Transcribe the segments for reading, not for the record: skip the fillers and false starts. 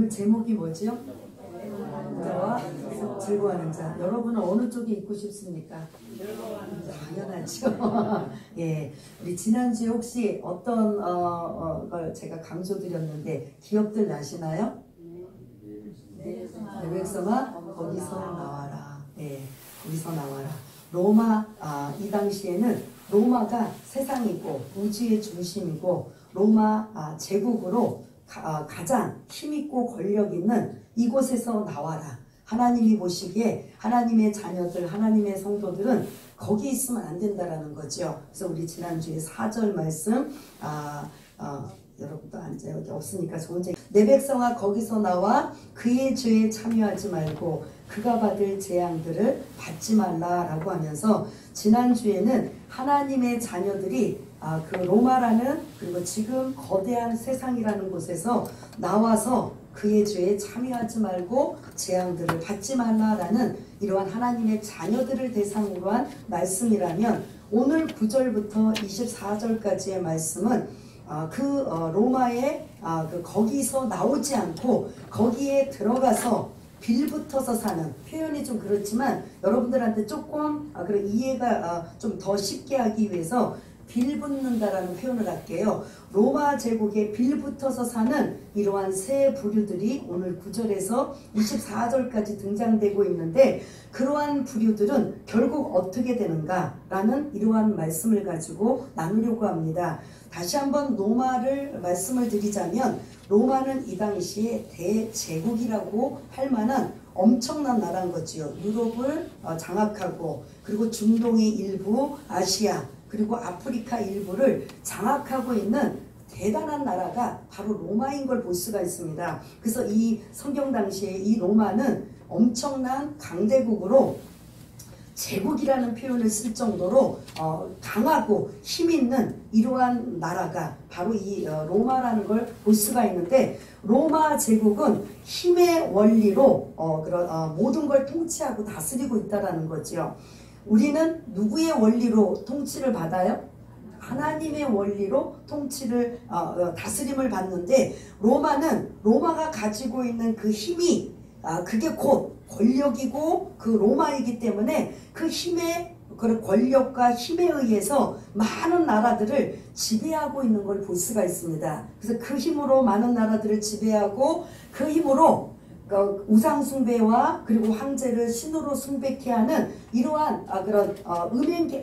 제목이 뭐지요? 자와 즐거워하는 자. 여러분은 어느 쪽에 있고 싶습니까? 당연하죠. 예, 우리 지난주에 혹시 어떤 걸 제가 강조드렸는데 기억들 나시나요? 내 백성아 거기서 나와라. 예, 거기서 나와라. 로마, 이 당시에는 로마가 세상이고 우주의 중심이고 로마 제국으로 가장 힘있고 권력 있는 이곳에서 나와라. 하나님이 보시기에 하나님의 자녀들, 하나님의 성도들은 거기 있으면 안 된다라는 거죠. 그래서 우리 지난주에 4절 말씀, 여러분도 앉아 여기 없으니까 좋은 내 백성아 거기서 나와 그의 죄에 참여하지 말고 그가 받을 재앙들을 받지 말라라고 하면서 지난주에는 하나님의 자녀들이 그 로마라는 그리고 지금 거대한 세상이라는 곳에서 나와서 그의 죄에 참여하지 말고 재앙들을 받지 말라라는 이러한 하나님의 자녀들을 대상으로 한 말씀이라면 오늘 9절부터 24절까지의 말씀은 로마의 거기서 나오지 않고 거기에 들어가서 빌붙어서 사는 표현이 좀 그렇지만 여러분들한테 조금 이해가 좀 더 쉽게 하기 위해서 빌붙는다라는 표현을 할게요. 로마 제국에 빌붙어서 사는 이러한 세 부류들이 오늘 9절에서 24절까지 등장되고 있는데 그러한 부류들은 결국 어떻게 되는가라는 이러한 말씀을 가지고 나누려고 합니다. 다시 한번 로마를 말씀을 드리자면 로마는 이 당시에 대제국이라고 할 만한 엄청난 나라인 거지요. 유럽을 장악하고 그리고 중동의 일부, 아시아 그리고 아프리카 일부를 장악하고 있는 대단한 나라가 바로 로마인 걸 볼 수가 있습니다. 그래서 이 성경 당시에 이 로마는 엄청난 강대국으로 제국이라는 표현을 쓸 정도로 강하고 힘있는 이러한 나라가 바로 이 로마라는 걸 볼 수가 있는데 로마 제국은 힘의 원리로 모든 걸 통치하고 다스리고 있다는 거죠. 우리는 누구의 원리로 통치를 받아요? 하나님의 원리로 통치를 다스림을 받는데 로마가 가지고 있는 그 힘이 그게 곧 권력이고 그 로마이기 때문에 그 힘의 그런 권력과 힘에 의해서 많은 나라들을 지배하고 있는 걸 볼 수가 있습니다. 그래서 그 힘으로 많은 나라들을 지배하고 그 힘으로 우상 숭배와 그리고 황제를 신으로 숭배케 하는 이러한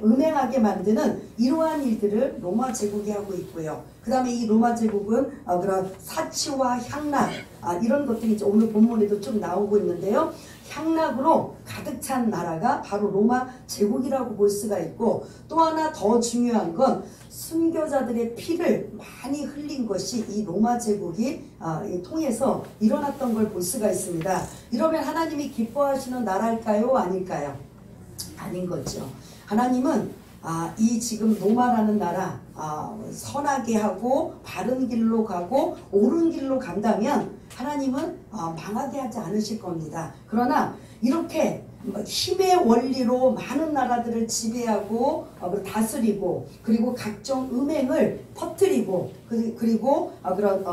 음행하게 만드는 이러한 일들을 로마 제국이 하고 있고요. 그 다음에 이 로마 제국은 그런 사치와 향락 이런 것들이 이제 오늘 본문에도 좀 나오고 있는데요. 향락으로 가득 찬 나라가 바로 로마 제국이라고 볼 수가 있고 또 하나 더 중요한 건 순교자들의 피를 많이 흘린 것이 이 로마 제국이 통해서 일어났던 걸 볼 수가 있습니다. 이러면 하나님이 기뻐하시는 나라일까요? 아닐까요? 아닌 거죠. 하나님은 이 지금 로마라는 나라 선하게 하고 바른 길로 가고 옳은 길로 간다면 하나님은 망하게 하지 않으실 겁니다. 그러나 이렇게 힘의 원리로 많은 나라들을 지배하고 다스리고 그리고 각종 음행을 퍼뜨리고 그리고 그런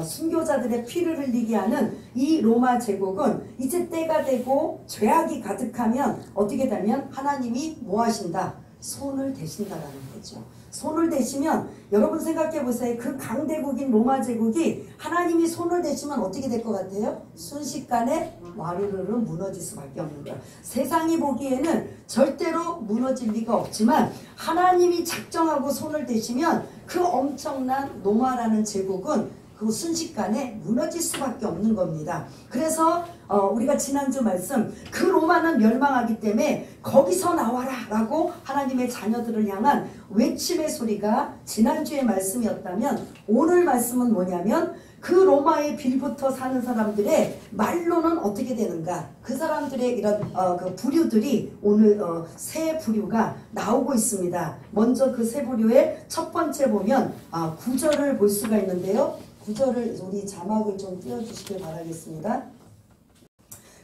순교자들의 피를 흘리게 하는 이 로마 제국은 이제 때가 되고 죄악이 가득하면 어떻게 되면 하나님이 뭐 하신다? 손을 대신다라는 거죠. 손을 대시면 여러분 생각해 보세요. 그 강대국인 로마 제국이 하나님이 손을 대시면 어떻게 될 것 같아요? 순식간에 와르르르 무너질 수밖에 없는 거예요. 세상이 보기에는 절대로 무너질 리가 없지만 하나님이 작정하고 손을 대시면 그 엄청난 로마라는 제국은 그 순식간에 무너질 수밖에 없는 겁니다. 그래서 우리가 지난주 말씀 그 로마는 멸망하기 때문에 거기서 나와라 라고 하나님의 자녀들을 향한 외침의 소리가 지난주의 말씀이었다면 오늘 말씀은 뭐냐면 그 로마에 빌붙어 사는 사람들의 말로는 어떻게 되는가 그 사람들의 이런 그 부류들이 오늘 세 부류가 나오고 있습니다. 먼저 그 세 부류의 첫 번째 보면 9절을 볼 수가 있는데요. 9절을 우리 자막을 좀 띄워주시길 바라겠습니다.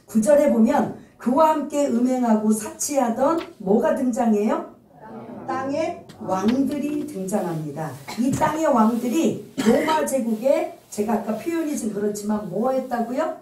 9절에 보면 그와 함께 음행하고 사치하던 뭐가 등장해요? 땅의 왕들이 등장합니다. 이 땅의 왕들이 로마 제국의 제가 아까 표현이 좀 그렇지만 뭐 했다고요?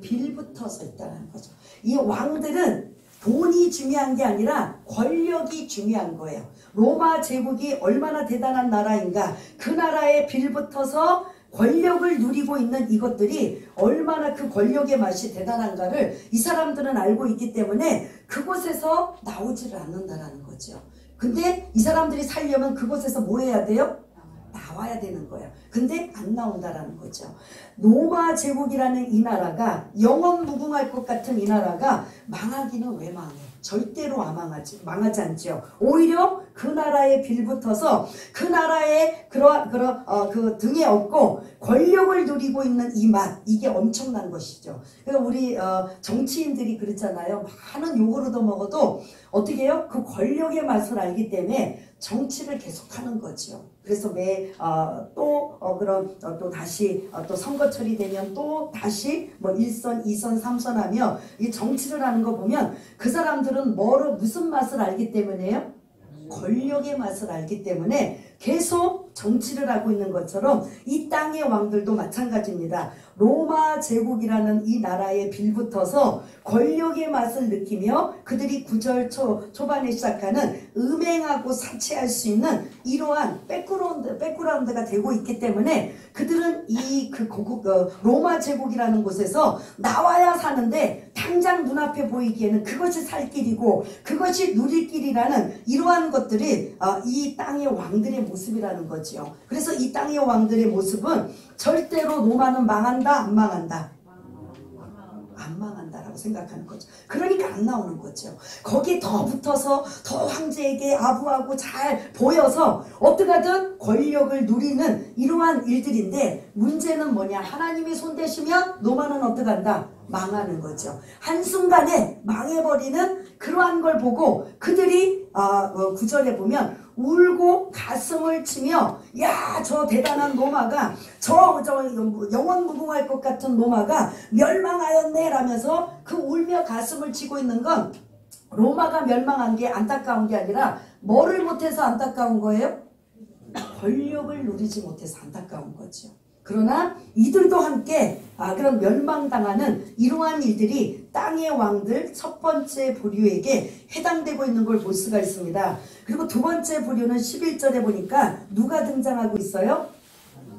빌붙어서 있다는 거죠. 이 왕들은 돈이 중요한 게 아니라 권력이 중요한 거예요. 로마 제국이 얼마나 대단한 나라인가, 그 나라에 빌붙어서 권력을 누리고 있는 이것들이 얼마나 그 권력의 맛이 대단한가를 이 사람들은 알고 있기 때문에 그곳에서 나오지를 않는다라는 거죠. 근데 이 사람들이 살려면 그곳에서 뭐 해야 돼요? 나와야 되는 거예요. 근데 안 나온다라는 거죠. 로마 제국이라는 이 나라가 영원 무궁할 것 같은 이 나라가 망하기는 왜 망해? 절대로 망하지 않죠. 오히려 그 나라에 빌붙어서 그 나라의 그 등에 업고 권력을 누리고 있는 이 맛, 이게 엄청난 것이죠. 그러니까 우리 정치인들이 그렇잖아요. 많은 욕을 얻어먹어도 어떻게 해요? 그 권력의 맛을 알기 때문에 정치를 계속하는 거죠. 그래서 또 다시 또 선거철이 되면 또 다시 뭐 1선, 2선, 3선 하며 이 정치를 하는 거 보면 그 사람들은 무슨 맛을 알기 때문에요? 권력의 맛을 알기 때문에 계속 정치를 하고 있는 것처럼 이 땅의 왕들도 마찬가지입니다. 로마 제국이라는 이 나라에 빌붙어서 권력의 맛을 느끼며 그들이 9절 초반에 시작하는 음행하고 사치할 수 있는 이러한 백그라운드가 되고 있기 때문에 그들은 로마 제국이라는 곳에서 나와야 사는데 당장 눈앞에 보이기에는 그것이 살 길이고 그것이 누릴 길이라는 이러한 것들이 이 땅의 왕들의 모습이라는 거죠. 그래서 이 땅의 왕들의 모습은 절대로 로마는 망한다, 안 망한다? 안 망한다라고 생각하는 거죠. 그러니까 안 나오는 거죠. 거기에 더 붙어서 더 황제에게 아부하고 잘 보여서 어떻게든 권력을 누리는 이러한 일들인데 문제는 뭐냐? 하나님이 손대시면 로마는 어떻게 한다? 망하는 거죠. 한순간에 망해버리는 그러한 걸 보고 그들이 9절에 보면 울고 가슴을 치며 야, 저 대단한 로마가 저 영원 무궁할 것 같은 로마가 멸망하였네 라면서 그 울며 가슴을 치고 있는 건 로마가 멸망한 게 안타까운 게 아니라 뭐를 못해서 안타까운 거예요? 권력을 누리지 못해서 안타까운 거죠. 그러나 이들도 함께 그런 멸망당하는 이러한 일들이 땅의 왕들 첫 번째 부류에게 해당되고 있는 걸 볼 수가 있습니다. 그리고 두 번째 부류는 11절에 보니까 누가 등장하고 있어요?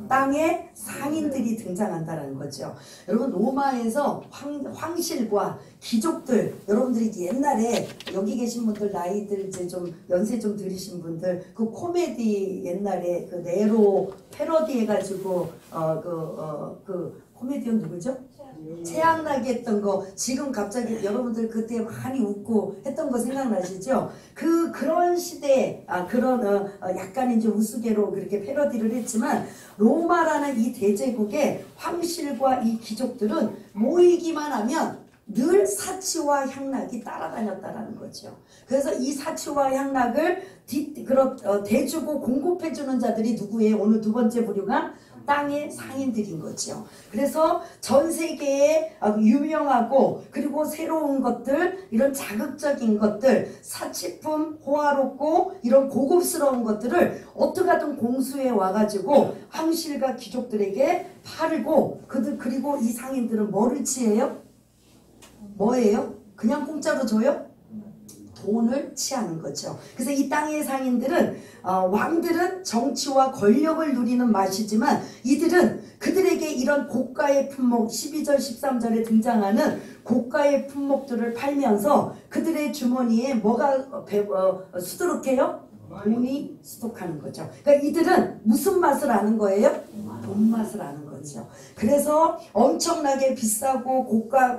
땅의 상인들이 등장한다는 거죠. 여러분 로마에서 황실과 귀족들, 여러분들이 옛날에 여기 계신 분들 나이들 이제 좀 연세 좀 들으신 분들 그 코미디 옛날에 그 네로 패러디 해가지고 그 코미디언 누구죠? 최양락이 했던 거 지금 갑자기 여러분들 그때 많이 웃고 했던 거 생각나시죠? 그런 시대에 약간 이제 우스개로 그렇게 패러디를 했지만 로마라는 이 대제국의 황실과 이 귀족들은 모이기만 하면 늘 사치와 향락이 따라다녔다라는 거죠. 그래서 이 사치와 향락을 대주고 공급해주는 자들이 누구예요? 오늘 두 번째 부류가 땅의 상인들인 거죠. 그래서 전 세계에 유명하고 그리고 새로운 것들, 이런 자극적인 것들, 사치품, 호화롭고 이런 고급스러운 것들을 어떻게 하든 공수해 와가지고 황실과 귀족들에게 팔고 그리고 이 상인들은 뭐를 취해요? 뭐예요? 그냥 공짜로 줘요? 돈을 취하는 거죠. 그래서 이 땅의 상인들은 왕들은 정치와 권력을 누리는 맛이지만 이들은 그들에게 이런 고가의 품목 12절 13절에 등장하는 고가의 품목들을 팔면서 그들의 주머니에 뭐가 수두룩해요? 돈이 수독하는 거죠. 그러니까 이들은 무슨 맛을 아는 거예요? 돈 맛을 아는 거죠. 그래서 엄청나게 비싸고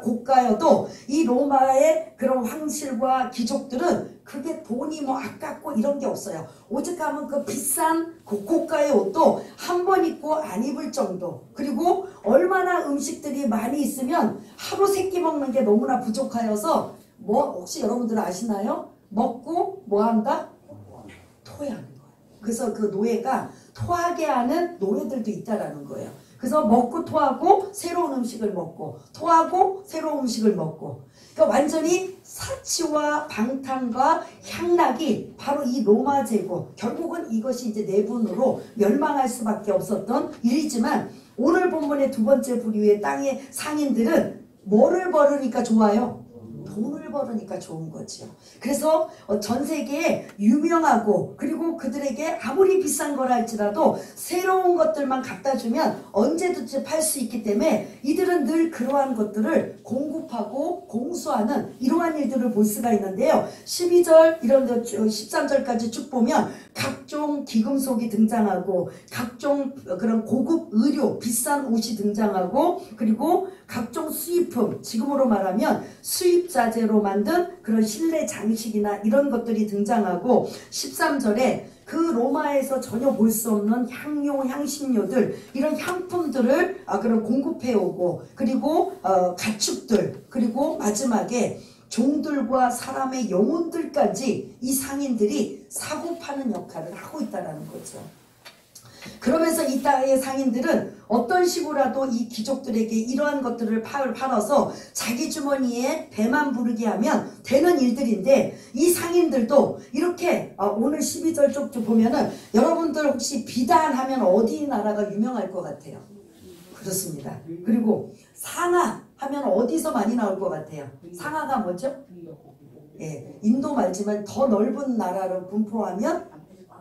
고가여도 이 로마의 그런 황실과 귀족들은 그게 돈이 뭐 아깝고 이런 게 없어요. 오죽하면 그 비싼 고가의 옷도 한 번 입고 안 입을 정도. 그리고 얼마나 음식들이 많이 있으면 하루 세 끼 먹는 게 너무나 부족하여서 혹시 여러분들 아시나요? 먹고 뭐 한다? 토하는 거예요. 그래서 그 노예가 토하게 하는 노예들도 있다라는 거예요. 그래서 먹고 토하고 새로운 음식을 먹고 토하고 새로운 음식을 먹고 그러니까 완전히 사치와 방탕과 향락이 바로 이 로마 제국 결국은 이것이 이제 내분으로 멸망할 수밖에 없었던 일이지만 오늘 본문의 두 번째 부류의 땅의 상인들은 뭐를 벌으니까 좋아요? 돈을 벌으니까 좋은 거죠. 그래서 전 세계에 유명하고 그리고 그들에게 아무리 비싼 거라 할지라도 새로운 것들만 갖다 주면 언제든지 팔 수 있기 때문에 이들은 늘 그러한 것들을 공급하고 공수하는 이러한 일들을 볼 수가 있는데요. 12절 이런 13절까지 쭉 보면 각종 기금속이 등장하고 각종 그런 고급 의료 비싼 옷이 등장하고 그리고 각종 수입품 지금으로 말하면 수입자재로 만든 그런 실내 장식이나 이런 것들이 등장하고 13절에 그 로마에서 전혀 볼 수 없는 향료, 향신료들 이런 향품들을 그런 공급해오고 그리고 가축들 그리고 마지막에 종들과 사람의 영혼들까지 이 상인들이 사고 파는 역할을 하고 있다는 거죠. 그러면서 이 땅의 상인들은 어떤 식으로라도 이 귀족들에게 이러한 것들을 팔아서 자기 주머니에 배만 부르게 하면 되는 일들인데 이 상인들도 이렇게 오늘 12절 쪽 보면은 여러분들 혹시 비단하면 어디 나라가 유명할 것 같아요? 그렇습니다. 그리고 상하 하면 어디서 많이 나올 것 같아요? 상하가 뭐죠? 예, 인도 말지만 더 넓은 나라로 분포하면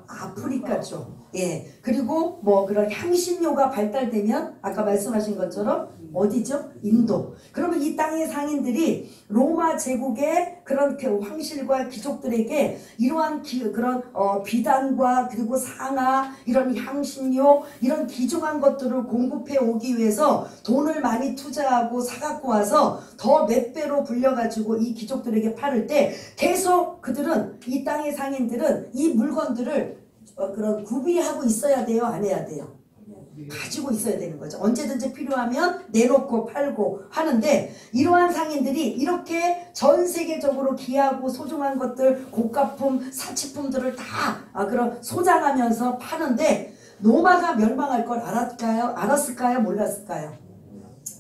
아프리카죠. 예, 그리고 뭐 그런 향신료가 발달되면 아까 말씀하신 것처럼 어디죠? 인도. 그러면 이 땅의 상인들이 로마 제국의 그런 황실과 귀족들에게 이러한 그런 비단과 그리고 상하 이런 향신료 이런 귀중한 것들을 공급해 오기 위해서 돈을 많이 투자하고 사갖고 와서 더 몇 배로 불려가지고 이 귀족들에게 팔을 때 계속 그들은 이 땅의 상인들은 이 물건들을 그런 구비하고 있어야 돼요? 안 해야 돼요? 가지고 있어야 되는 거죠. 언제든지 필요하면 내놓고 팔고 하는데 이러한 상인들이 이렇게 전 세계적으로 귀하고 소중한 것들 고가품 사치품들을 다 그런 소장하면서 파는데 로마가 멸망할 걸 알았을까요? 몰랐을까요?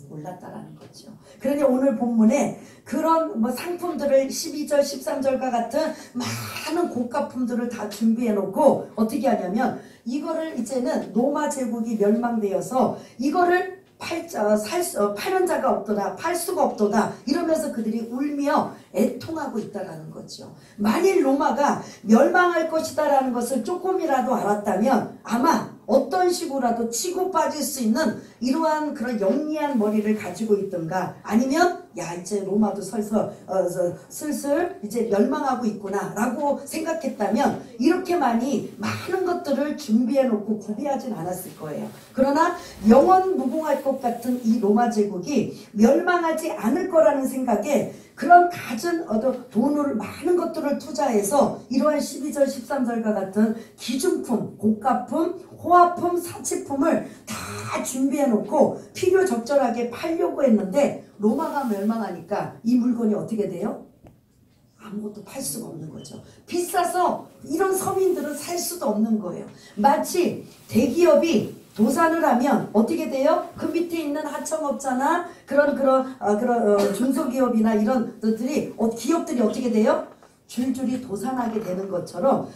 몰랐다라는 거죠. 그러니 오늘 본문에 그런 상품들을 12절 13절과 같은 많은 고가품들을 다 준비해 놓고 어떻게 하냐면 이거를 이제는 로마 제국이 멸망되어서 이거를 파는 자가 없도다 팔 수가 없도다 이러면서 그들이 울며 애통하고 있다라는 거죠. 만일 로마가 멸망할 것이다 라는 것을 조금이라도 알았다면 아마 어떤 식으로라도 치고 빠질 수 있는 이러한 그런 영리한 머리를 가지고 있던가 아니면 야 이제 로마도 슬슬 이제 멸망하고 있구나 라고 생각했다면 이렇게 많은 것들을 준비해 놓고 구비하진 않았을 거예요. 그러나 영원 무궁할 것 같은 이 로마 제국이 멸망하지 않을 거라는 생각에 그런 갖은 돈을 많은 것들을 투자해서 이러한 12절 13절과 같은 기준품 고가품 호화품 사치품을 다 준비해 놓고 필요 적절하게 팔려고 했는데 로마가 멸망하니까 이 물건이 어떻게 돼요? 아무것도 팔 수가 없는 거죠. 비싸서 이런 서민들은 살 수도 없는 거예요. 마치 대기업이 도산을 하면 어떻게 돼요? 그 밑에 있는 하청업자나 그런 중소기업이나 이런 기업들이 어떻게 돼요? 줄줄이 도산하게 되는 것처럼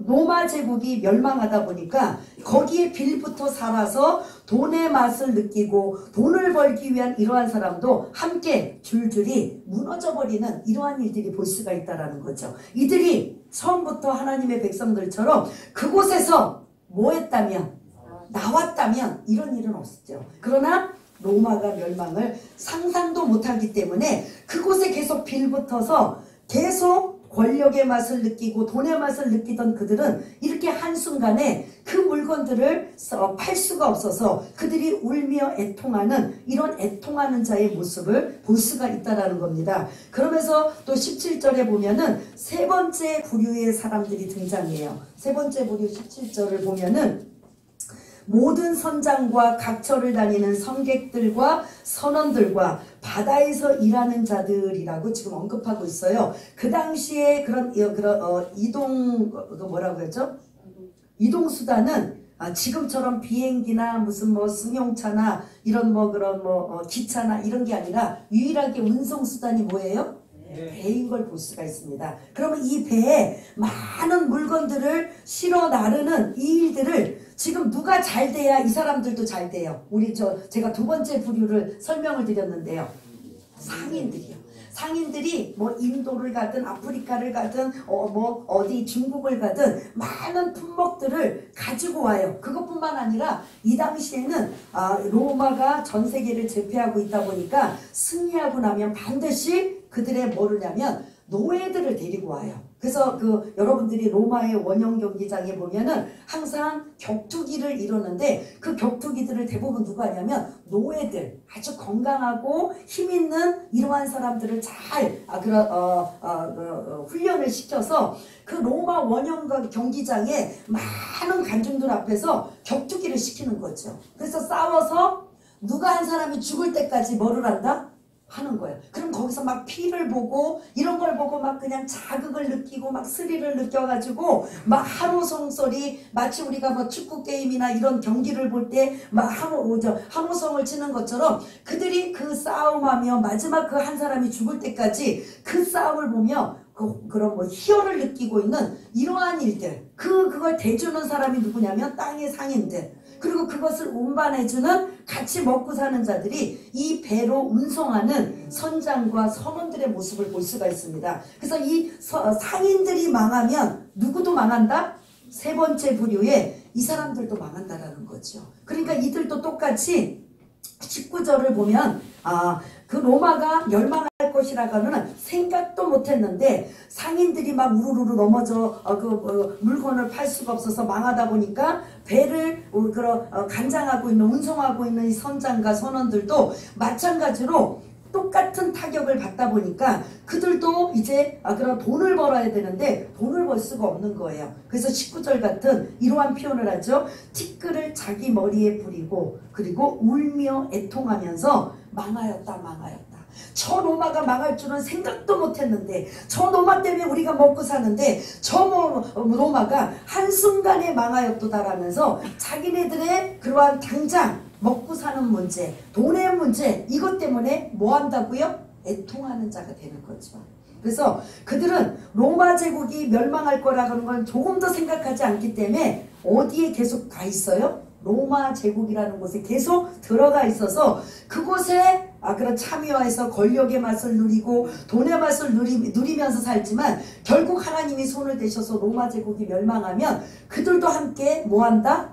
로마 제국이 멸망하다 보니까 거기에 빌부터 살아서 돈의 맛을 느끼고 돈을 벌기 위한 이러한 사람도 함께 줄줄이 무너져버리는 이러한 일들이 볼 수가 있다는 거죠. 이들이 처음부터 하나님의 백성들처럼 그곳에서 뭐 했다면 나왔다면 이런 일은 없었죠. 그러나 로마가 멸망을 상상도 못하기 때문에 그곳에 계속 빌붙어서 계속 권력의 맛을 느끼고 돈의 맛을 느끼던 그들은 이렇게 한순간에 그 물건들을 팔 수가 없어서 그들이 울며 애통하는 이런 애통하는 자의 모습을 볼 수가 있다는 겁니다. 그러면서 또 17절에 보면은 세 번째 부류의 사람들이 등장해요. 세 번째 부류 17절을 보면은 모든 선장과 각처를 다니는 선객들과 선원들과 바다에서 일하는 자들이라고 지금 언급하고 있어요. 그 당시에 그런 뭐라고 했죠? 이동 수단은 지금처럼 비행기나 무슨 승용차나 이런 기차나 이런 게 아니라 유일하게 운송 수단이 뭐예요? 배인 걸 볼 수가 있습니다. 그러면 이 배에 많은 물건들을 실어 나르는 이 일들을 지금 누가 잘 돼야 이 사람들도 잘 돼요. 제가 두 번째 부류를 설명을 드렸는데요. 상인들이요. 상인들이 뭐 인도를 가든 아프리카를 가든 뭐 어디 중국을 가든 많은 품목들을 가지고 와요. 그것뿐만 아니라 이 당시에는 로마가 전 세계를 제패하고 있다 보니까 승리하고 나면 반드시 그들의 뭐냐면 노예들을 데리고 와요. 그래서 여러분들이 로마의 원형 경기장에 보면은 항상 격투기를 이루는데 그 격투기들을 대부분 누가 하냐면 노예들, 아주 건강하고 힘있는 이러한 사람들을 잘 훈련을 시켜서 그 로마 원형 경기장에 많은 관중들 앞에서 격투기를 시키는 거죠. 그래서 싸워서 누가 한 사람이 죽을 때까지 뭐를 한다? 하는 거예요. 그럼 거기서 막 피를 보고 이런 걸 보고 막 그냥 자극을 느끼고 막 스릴을 느껴가지고 막 한호성소리, 마치 우리가 뭐 축구 게임이나 이런 경기를 볼 때 막 한호성을 치는 것처럼 그들이 그 싸움하며 마지막 그 한 사람이 죽을 때까지 그 싸움을 보며 그런 뭐 희열을 느끼고 있는 이러한 일들, 그걸 대주는 사람이 누구냐면 땅의 상인들, 그리고 그것을 운반해주는 같이 먹고 사는 자들이 이 배로 운송하는 선장과 선원들의 모습을 볼 수가 있습니다. 그래서 이 상인들이 망하면 누구도 망한다? 세 번째 부류에 이 사람들도 망한다라는 거죠. 그러니까 이들도 똑같이 19절을 보면 그 로마가 멸망할 것이라고는 생각도 못했는데 상인들이 막 우르르 넘어져 물건을 팔 수가 없어서 망하다 보니까 배를 간장하고 있는 운송하고 있는 이 선장과 선원들도 마찬가지로 똑같은 타격을 받다 보니까 그들도 이제 그런 돈을 벌어야 되는데 돈을 벌 수가 없는 거예요. 그래서 19절 같은 이러한 표현을 하죠. 티끌을 자기 머리에 뿌리고 그리고 울며 애통하면서 망하였다 망하였다. 저 로마가 망할 줄은 생각도 못했는데, 저 로마 때문에 우리가 먹고 사는데 저 로마가 한순간에 망하였도다라면서 자기네들의 그러한 당장 먹고 사는 문제, 돈의 문제, 이것 때문에 뭐 한다고요? 애통하는 자가 되는 거죠. 그래서 그들은 로마 제국이 멸망할 거라는 건 조금 더 생각하지 않기 때문에 어디에 계속 가 있어요? 로마 제국이라는 곳에 계속 들어가 있어서 그곳에 그런 참여해서 권력의 맛을 누리고 돈의 맛을 누리면서 살지만 결국 하나님이 손을 대셔서 로마 제국이 멸망하면 그들도 함께 뭐한다?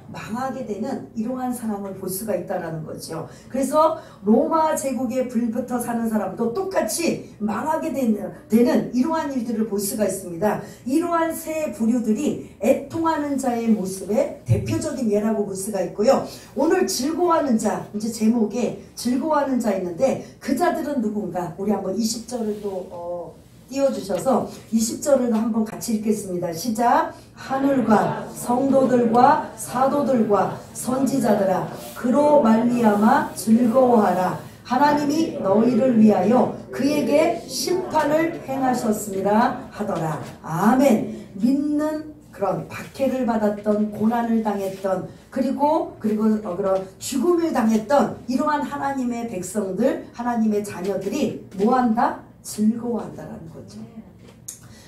망하게 되는 이러한 상황을 볼 수가 있다는 거죠. 그래서 로마 제국에 불붙어 사는 사람도 똑같이 망하게 되는 이러한 일들을 볼 수가 있습니다. 이러한 세 부류들이 애통하는 자의 모습의 대표적인 예라고 볼 수가 있고요. 오늘 즐거워하는 자, 이제 제목에 즐거워하는 자 있는데 그 자들은 누군가? 우리 한번 20절을 또 띄워주셔서 20절을 한번 같이 읽겠습니다. 시작. 하늘과 성도들과 사도들과 선지자들아 그로 말미암아 즐거워하라. 하나님이 너희를 위하여 그에게 심판을 행하셨습니다 하더라. 아멘. 믿는 그런 박해를 받았던, 고난을 당했던, 그리고 그런 죽음을 당했던 이러한 하나님의 백성들, 하나님의 자녀들이 뭐한다? 즐거워한다라는 거죠.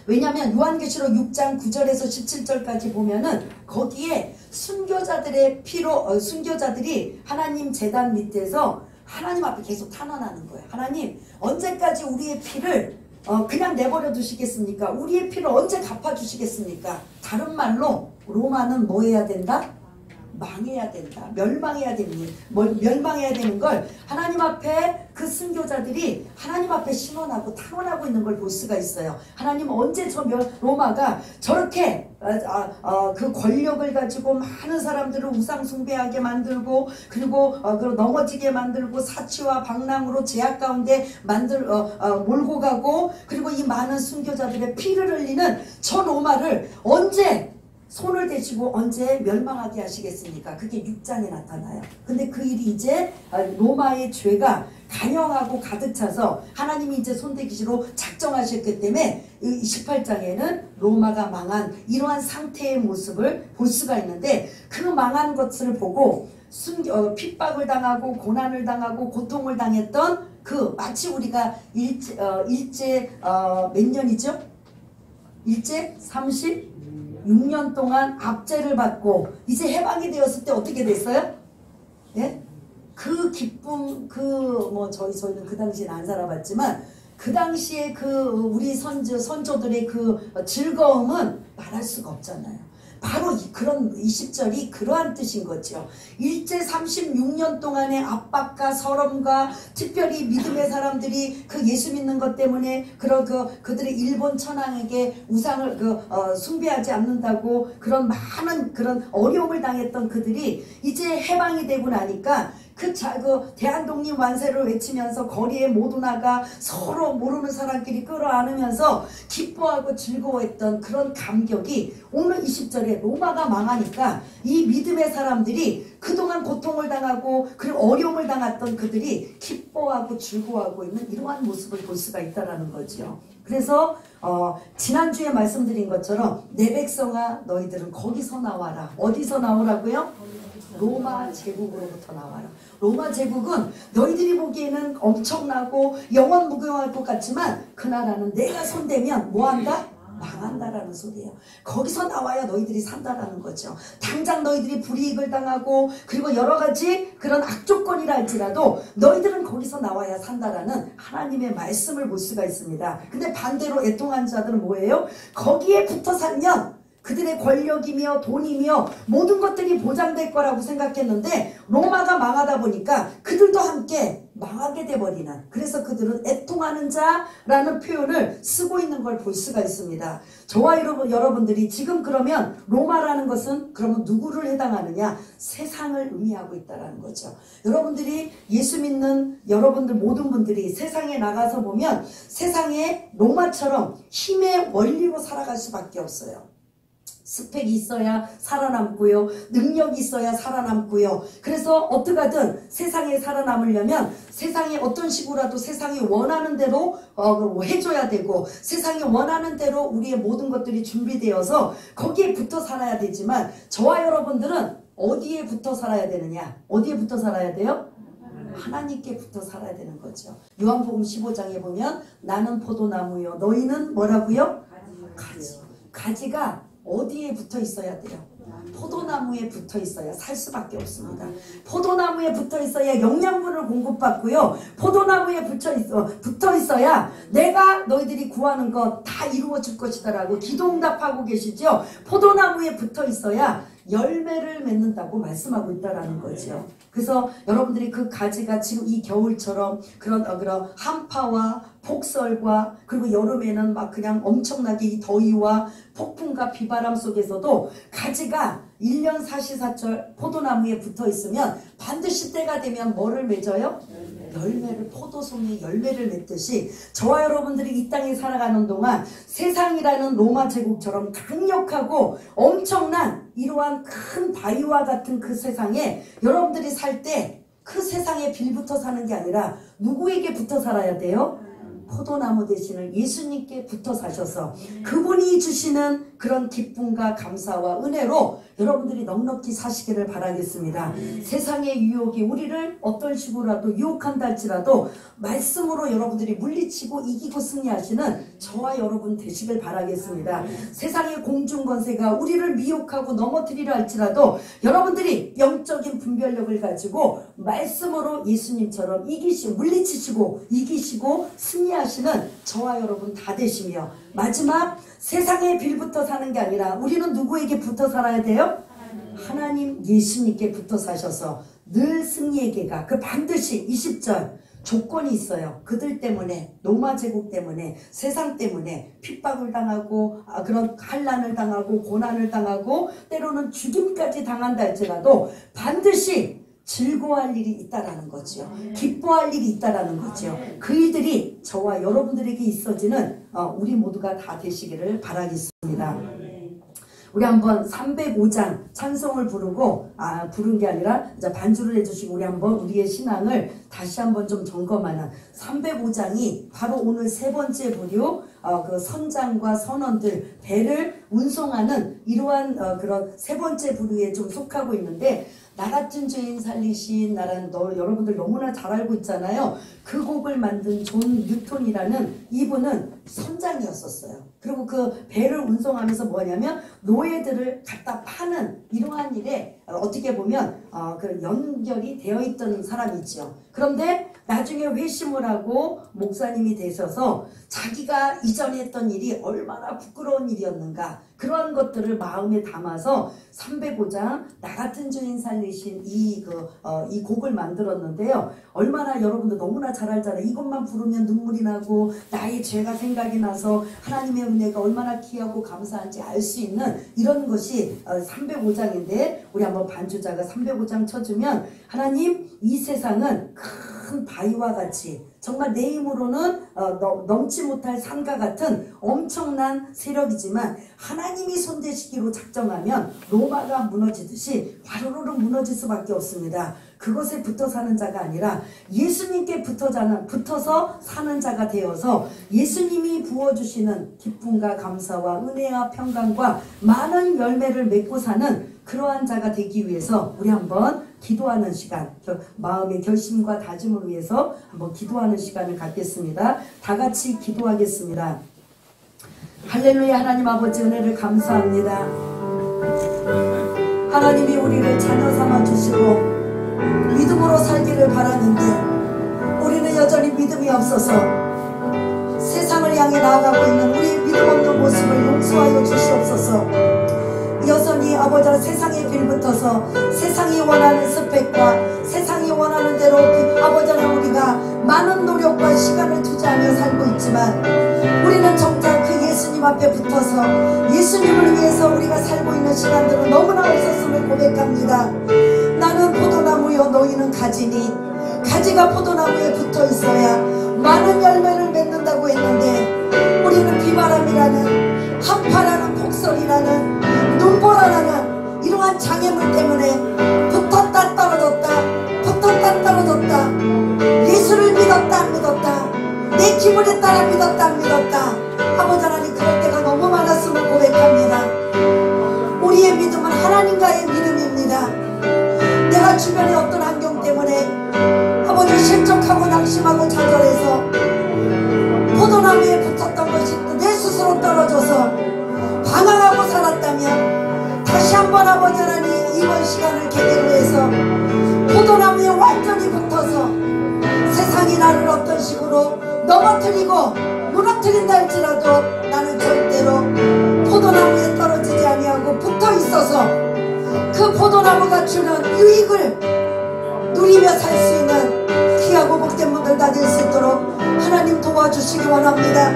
왜냐하면 요한계시록 6장 9절에서 17절까지 보면은 거기에 순교자들의 피로 순교자들이 하나님 제단 밑에서 하나님 앞에 계속 탄원하는 거예요. 하나님 언제까지 우리의 피를 그냥 내버려 두시겠습니까? 우리의 피를 언제 갚아주시겠습니까? 다른 말로 로마는 뭐 해야 된다? 망해야 된다. 멸망해야 됩니다. 멸망해야 되는 걸 하나님 앞에 그 순교자들이 하나님 앞에 신원하고 탄원하고 있는 걸 볼 수가 있어요. 하나님 언제 저 로마가 저렇게 그 권력을 가지고 많은 순교자들을 우상 숭배하게 만들고 그리고 넘어지게 만들고 사치와 방랑으로 제약 가운데 몰고 가고 그리고 이 많은 순교자들의 피를 흘리는 저 로마를 언제 손을 대시고 언제 멸망하게 하시겠습니까? 그게 6장에 나타나요. 근데 그 일이 이제 로마의 죄가 간영하고 가득 차서 하나님이 이제 손대기시로 작정하셨기 때문에 18장에는 로마가 망한 이러한 상태의 모습을 볼 수가 있는데 그 망한 것을 보고 핍박을 당하고 고난을 당하고 고통을 당했던 그 마치 우리가 일제 몇 년이죠? 일제 30? 6년 동안 압제를 받고 이제 해방이 되었을 때 어떻게 됐어요? 예? 그 기쁨, 저희는 그 당시엔 안 살아봤지만 그 당시에 우리 선조들의 그 즐거움은 말할 수가 없잖아요. 바로 그런 20절이 그러한 뜻인 거죠. 일제 36년 동안의 압박과 서름과 특별히 믿음의 사람들이 그 예수 믿는 것 때문에 그들의 일본 천황에게 우상을 숭배하지 않는다고 그런 많은 그런 어려움을 당했던 그들이 이제 해방이 되고 나니까 그 대한독립 만세를 외치면서 거리에 모두 나가 서로 모르는 사람끼리 끌어안으면서 기뻐하고 즐거워했던 그런 감격이 오늘 20절에 로마가 망하니까 이 믿음의 사람들이 그동안 고통을 당하고 그리고 어려움을 당했던 그들이 기뻐하고 즐거워하고 있는 이러한 모습을 볼 수가 있다는 거죠. 그래서 지난주에 말씀드린 것처럼 내 백성아 너희들은 거기서 나와라. 어디서 나오라고요? 로마 제국으로부터 나와라. 로마 제국은 너희들이 보기에는 엄청나고 영원 무궁할 것 같지만 그 나라는 내가 손대면 뭐한다? 망한다라는 소리예요. 거기서 나와야 너희들이 산다라는 거죠. 당장 너희들이 불이익을 당하고 그리고 여러 가지 그런 악조건이라 할지라도 너희들은 거기서 나와야 산다라는 하나님의 말씀을 볼 수가 있습니다. 근데 반대로 애통한 자들은 뭐예요? 거기에 붙어 살면 그들의 권력이며 돈이며 모든 것들이 보장될 거라고 생각했는데 로마가 망하다 보니까 그들도 함께 망하게 돼버리는, 그래서 그들은 애통하는 자라는 표현을 쓰고 있는 걸 볼 수가 있습니다. 저와 여러분들이 지금 그러면 로마라는 것은 그러면 누구를 해당하느냐? 세상을 의미하고 있다는 거죠. 여러분들이 예수 믿는 여러분들 모든 분들이 세상에 나가서 보면 세상에 로마처럼 힘의 원리로 살아갈 수밖에 없어요. 스펙이 있어야 살아남고요. 능력이 있어야 살아남고요. 그래서 어떻게든 세상에 살아남으려면 세상에 어떤 식으로라도 세상이 원하는 대로 해줘야 되고 세상이 원하는 대로 우리의 모든 것들이 준비되어서 거기에 붙어 살아야 되지만 저와 여러분들은 어디에 붙어 살아야 되느냐? 어디에 붙어 살아야 돼요? 하나님께 붙어 살아야 되는 거죠. 요한복음 15장에 보면 나는 포도나무요 너희는 뭐라고요? 가지. 가지가 어디에 붙어 있어야 돼요? 포도나무에 붙어 있어야 살 수밖에 없습니다. 포도나무에 붙어 있어야 영양분을 공급받고요. 포도나무에 붙어 있어야 내가 너희들이 구하는 것 다 이루어질 것이다라고 기도응답하고 계시죠. 포도나무에 붙어 있어야 열매를 맺는다고 말씀하고 있다라는 거죠. 그래서 여러분들이 그 가지가 지금 이 겨울처럼 그런 한파와 폭설과 그리고 여름에는 막 그냥 엄청나게 이 더위와 폭풍과 비바람 속에서도 가지가 1년 사시사철 포도나무에 붙어 있으면 반드시 때가 되면 뭐를 맺어요? 열매를, 포도송이 열매를 맺듯이 저와 여러분들이 이 땅에 살아가는 동안 세상이라는 로마 제국처럼 강력하고 엄청난 이러한 큰 바위와 같은 그 세상에 여러분들이 살 때 그 세상에 빌붙어 사는 게 아니라 누구에게 붙어 살아야 돼요? 포도나무 되시는 예수님께 붙어 사셔서 그분이 주시는 그런 기쁨과 감사와 은혜로 여러분들이 넉넉히 사시기를 바라겠습니다. 세상의 유혹이 우리를 어떤 식으로라도 유혹한다 할지라도 말씀으로 여러분들이 물리치고 이기고 승리하시는 저와 여러분 되시길 바라겠습니다. 세상의 공중권세가 우리를 미혹하고 넘어뜨리려 할지라도 여러분들이 영적인 분별력을 가지고 말씀으로 예수님처럼 물리치시고 이기시고 승리하시는 저와 여러분 다 되시며 마지막 세상에 빌붙어 사는 게 아니라 우리는 누구에게 붙어 살아야 돼요? 하나님 예수님께 붙어 사셔서 늘 승리의 계가 그 반드시 20절 조건이 있어요. 그들 때문에 로마 제국 때문에 세상 때문에 핍박을 당하고 그런 환난을 당하고 고난을 당하고 때로는 죽임까지 당한다 할지라도 반드시 즐거워할 일이 있다라는 거죠. 기뻐할 일이 있다라는 거죠. 그 일들이 저와 여러분들에게 있어지는 우리 모두가 다 되시기를 바라겠습니다. 우리 한번 305장 찬송을 부르고 부른 게 아니라 이제 반주를 해주시고 우리 한번 우리의 신앙을 다시 한번 좀 점검하는 305장이 바로 오늘 세 번째 부류 그 선장과 선원들 배를 운송하는 이러한 그런 세 번째 부류에 좀 속하고 있는데 나 같은 죄인 살리신 나라는 여러분들 너무나 잘 알고 있잖아요. 그 곡을 만든 존 뉴턴이라는 이분은 선장이었었어요. 그리고 그 배를 운송하면서 뭐냐면 노예들을 갖다 파는 이러한 일에 어떻게 보면 그 연결이 되어 있던 사람이죠. 그런데 나중에 회심을 하고 목사님이 되셔서 자기가 이전에 했던 일이 얼마나 부끄러운 일이었는가 그러한 것들을 마음에 담아서 305장 나 같은 주인 살리신 이 곡을 만들었는데요. 얼마나 여러분들 너무나 잘 알잖아요. 이것만 부르면 눈물이 나고 나의 죄가 생각이 나서 하나님의 은혜가 얼마나 귀하고 감사한지 알 수 있는 이런 것이 305장인데 우리 한번 반주자가 305장 쳐주면 하나님 이 세상은 큰 바위와 같이 정말 내 힘으로는 넘지 못할 산과 같은 엄청난 세력이지만 하나님이 손대시기로 작정하면 로마가 무너지듯이 화로로 무너질 수밖에 없습니다. 그것에 붙어 사는 자가 아니라 예수님께 붙어서 사는 자가 되어서 예수님이 부어주시는 기쁨과 감사와 은혜와 평강과 많은 열매를 맺고 사는 그러한 자가 되기 위해서 우리 한번 기도하는 시간, 마음의 결심과 다짐을 위해서 한번 기도하는 시간을 갖겠습니다. 다 같이 기도하겠습니다. 할렐루야. 하나님 아버지 은혜를 감사합니다. 하나님이 우리를 자녀 삼아 주시고 믿음으로 살기를 바라는데 우리는 여전히 믿음이 없어서 세상을 향해 나아가고 있는 우리 믿음 없는 모습을 용서하여 주시옵소서. 여전히 아버지와 세상에 빌붙어서 세상이 원하는 스펙과 세상이 원하는 대로 아버지는 우리가 많은 노력과 시간을 투자하며 살고 있지만 우리는 정작 그 예수님 앞에 붙어서 예수님을 위해서 우리가 살고 있는 시간들은 너무나 없었음을 고백합니다. 나는 포도나무요 너희는 가지니 가지가 포도나무에 붙어 있어야 많은 열매를 맺는다고 했는데 우리는 비바람이라는 한파라는 폭설이라는 눈보라라는 이러한 장애물 때문에 붙었다 떨어졌다 붙었다 떨어졌다 예수를 믿었다 안 믿었다 내 기분에 따라 믿었다 안 믿었다 아버지 하나님 그럴 때가 너무 많았음을 고백합니다. 우리의 믿음은 하나님과의 믿음입니다. 내가 주변의 어떤 환경 때문에 아버지 실족하고 낙심하고 좌절해서 포도나무에 붙었던 것이 내 스스로 떨어져서 방황하고 살았다면 다시 한번 아버지 하나님 이번 시간을 계기로 해서 포도나무에 완전히 붙어서 세상이 나를 어떤 식으로 넘어뜨리고 무너뜨린다 할지라도 나는 절대로 포도나무에 떨어지지 아니하고 붙어 있어서 그 포도나무가 주는 유익을 누리며 살 수 있는 귀하고 복된 분들 다 될 수 있도록 하나님 도와주시기 원합니다.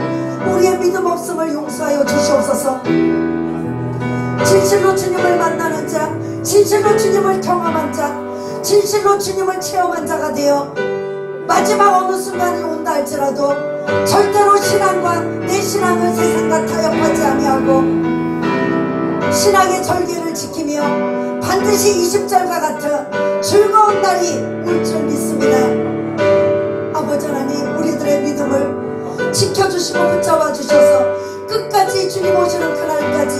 우리의 믿음 없음을 용서하여 주시옵소서. 진실로 주님을 만나는 자, 진실로 주님을 경험한 자, 진실로 주님을 체험한 자가 되어 마지막 어느 순간이 온다 할지라도 절대로 신앙과 내 신앙을 세상과 타협하지 아니하고 신앙의 절개를 지키며 반드시 20절과 같은 즐거운 날이 올 줄 믿습니다. 아버지 하나님 우리들의 믿음을 지켜주시고 붙잡아 주셔서 끝까지 주님 오시는 그날까지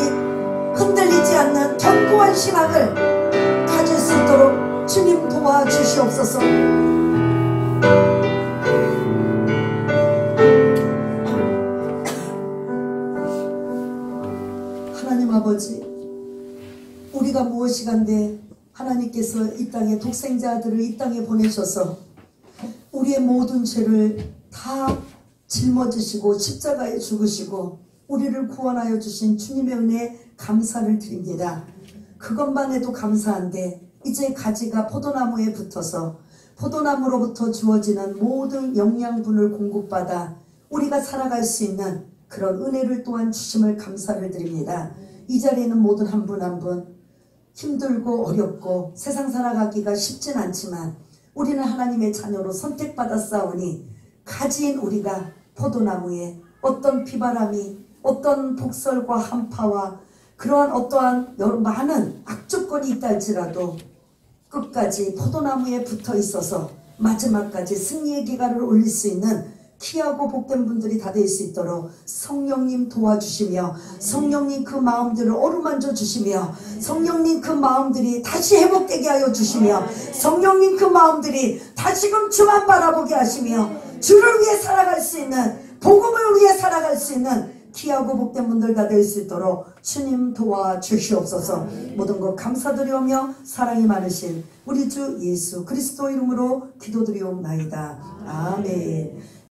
흔들리지 않는 견고한 신앙을 가질 수 있도록 주님 도와주시옵소서. 하나님 아버지 우리가 무엇이간데 하나님께서 이 땅에 독생자들을 이 땅에 보내셔서 우리의 모든 죄를 다 짊어지시고 십자가에 죽으시고 우리를 구원하여 주신 주님의 은혜에 감사를 드립니다. 그것만 해도 감사한데 이제 가지가 포도나무에 붙어서 포도나무로부터 주어지는 모든 영양분을 공급받아 우리가 살아갈 수 있는 그런 은혜를 또한 주심을 감사를 드립니다. 이 자리에 있는 모든 한 분 한 분 힘들고 어렵고 세상 살아가기가 쉽진 않지만 우리는 하나님의 자녀로 선택받았사오니 가지인 우리가 포도나무에 어떤 비바람이 어떤 복설과 한파와 그러한 어떠한 많은 악조건이 있다 할지라도 끝까지 포도나무에 붙어 있어서 마지막까지 승리의 기가를 올릴 수 있는 귀하고 복된 분들이 다 될 수 있도록 성령님 도와주시며 성령님 그 마음들을 어루만져 주시며 성령님 그 마음들이 다시 회복되게 하여 주시며 성령님 그 마음들이 다시금 주만 바라보게 하시며 주를 위해 살아갈 수 있는 복음을 위해 살아갈 수 있는 귀하고 복된 분들과 될 수 있도록 주님 도와주시옵소서. 모든 것 감사드리오며 사랑이 많으신 우리 주 예수 그리스도 이름으로 기도드리옵나이다. 아멘.